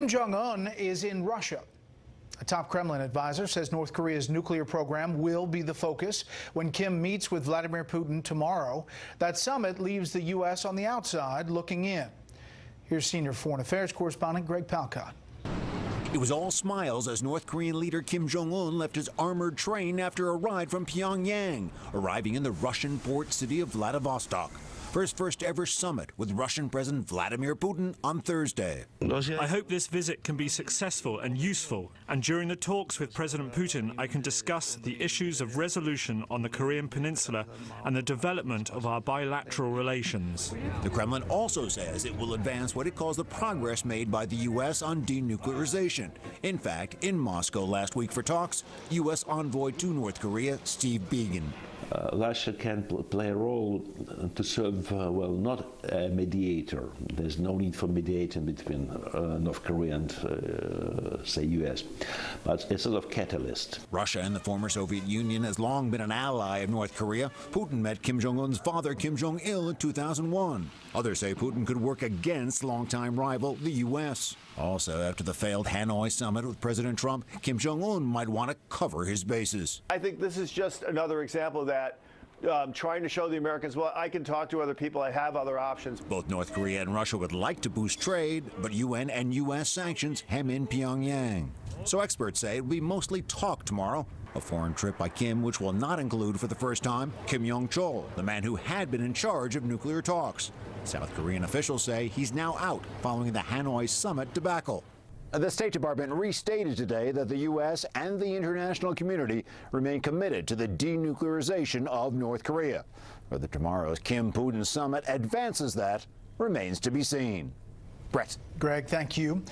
Kim Jong-un is in Russia. A top Kremlin advisor says North Korea's nuclear program will be the focus when Kim meets with Vladimir Putin tomorrow. That summit leaves the U.S. on the outside looking in. Here's senior foreign affairs correspondent Greg Palcott. It was all smiles as North Korean leader Kim Jong-un left his armored train after a ride from Pyongyang, arriving in the Russian port city of Vladivostok for his first ever summit with Russian President Vladimir Putin on Thursday. I hope this visit can be successful and useful, and during the talks with President Putin I can discuss the issues of resolution on the Korean Peninsula and the development of our bilateral relations. The Kremlin also says it will advance what it calls the progress made by the U.S. on denuclearization. In fact, in Moscow last week for talks, U.S. envoy to North Korea, Steve Biegun. Russia can play a role to serve, well, not a mediator. There's no need for mediation between North Korea and, say, U.S., but a sort of catalyst. Russia and the former Soviet Union has long been an ally of North Korea. Putin met Kim Jong-un's father, Kim Jong-il, in 2001. Others say Putin could work against longtime rival, the U.S. Also, after the failed Hanoi summit with President Trump, Kim Jong-un might want to cover his bases. I think this is just another example of that, trying to show the Americans, well, I can talk to other people, I have other options. Both North Korea and Russia would like to boost trade, but UN and U.S. sanctions hem in Pyongyang. So experts say it will be mostly talk tomorrow. A foreign trip by Kim, which will not include for the first time Kim Yong-chol, the man who had been in charge of nuclear talks. South Korean officials say he's now out following the Hanoi summit debacle. The State Department restated today that the U.S. and the international community remain committed to the denuclearization of North Korea. Whether tomorrow's Kim-Putin summit advances that remains to be seen. Brett. Greg, thank you.